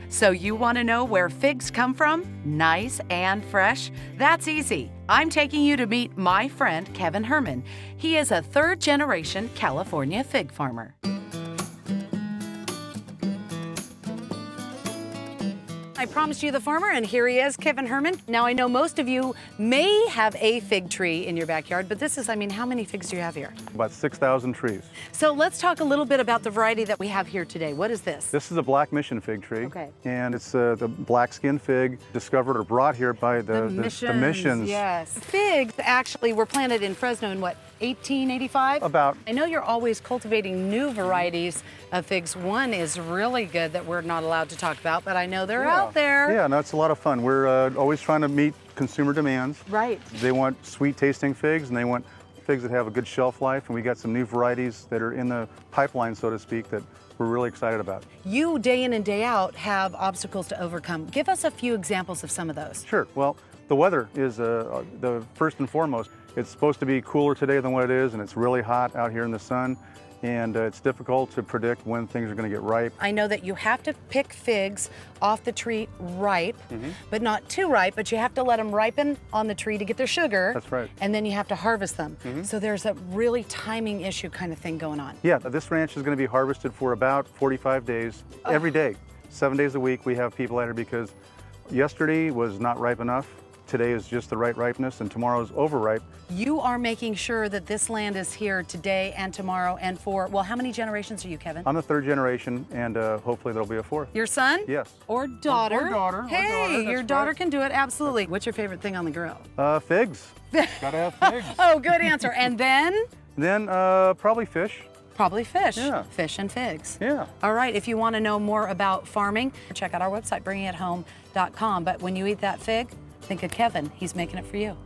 So you want to know where figs come from? Nice and fresh? That's easy. I'm taking you to meet my friend, Kevin Herman. He is a third-generation California fig farmer. I promised you the farmer, and here he is, Kevin Herman. Now, I know most of you may have a fig tree in your backyard, but this is, I mean, how many figs do you have here? About 6,000 trees. So let's talk a little bit about the variety that we have here today. What is this? This is a black mission fig tree. Okay. And it's the black skin fig discovered or brought here by the missions. Yes. Figs actually were planted in Fresno in what, 1885? About. I know you're always cultivating new varieties of figs. One is really good that we're not allowed to talk about, but I know they're out there. Yeah, no, it's a lot of fun. We're always trying to meet consumer demands. Right. They want sweet tasting figs, and they want figs that have a good shelf life, and we got some new varieties that are in the pipeline, so to speak, that we're really excited about. You, day in and day out, have obstacles to overcome. Give us a few examples of some of those. Sure. Well, the weather is the first and foremost. It's supposed to be cooler today than what it is, and it's really hot out here in the sun, and it's difficult to predict when things are going to get ripe. I know that you have to pick figs off the tree ripe, but not too ripe, but you have to let them ripen on the tree to get their sugar. That's right. And then you have to harvest them. So there's a really timing issue kind of thing going on. Yeah, this ranch is going to be harvested for about 45 days, every day. 7 days a week we have people out here because yesterday was not ripe enough. Today is just the right ripeness, and tomorrow is overripe. You are making sure that this land is here today and tomorrow and for, well, how many generations are you, Kevin? I'm the third generation, and hopefully there'll be a fourth. Your son? Yes. Or daughter? Or daughter. Hey, your that's daughter right. can do it, absolutely. What's your favorite thing on the grill? Figs. Gotta have figs. Oh, good answer. And then? Then probably fish. Probably fish. Yeah. Fish and figs. Yeah. All right, if you want to know more about farming, check out our website, bringingithome.com. But when you eat that fig, think of Kevin. He's making it for you.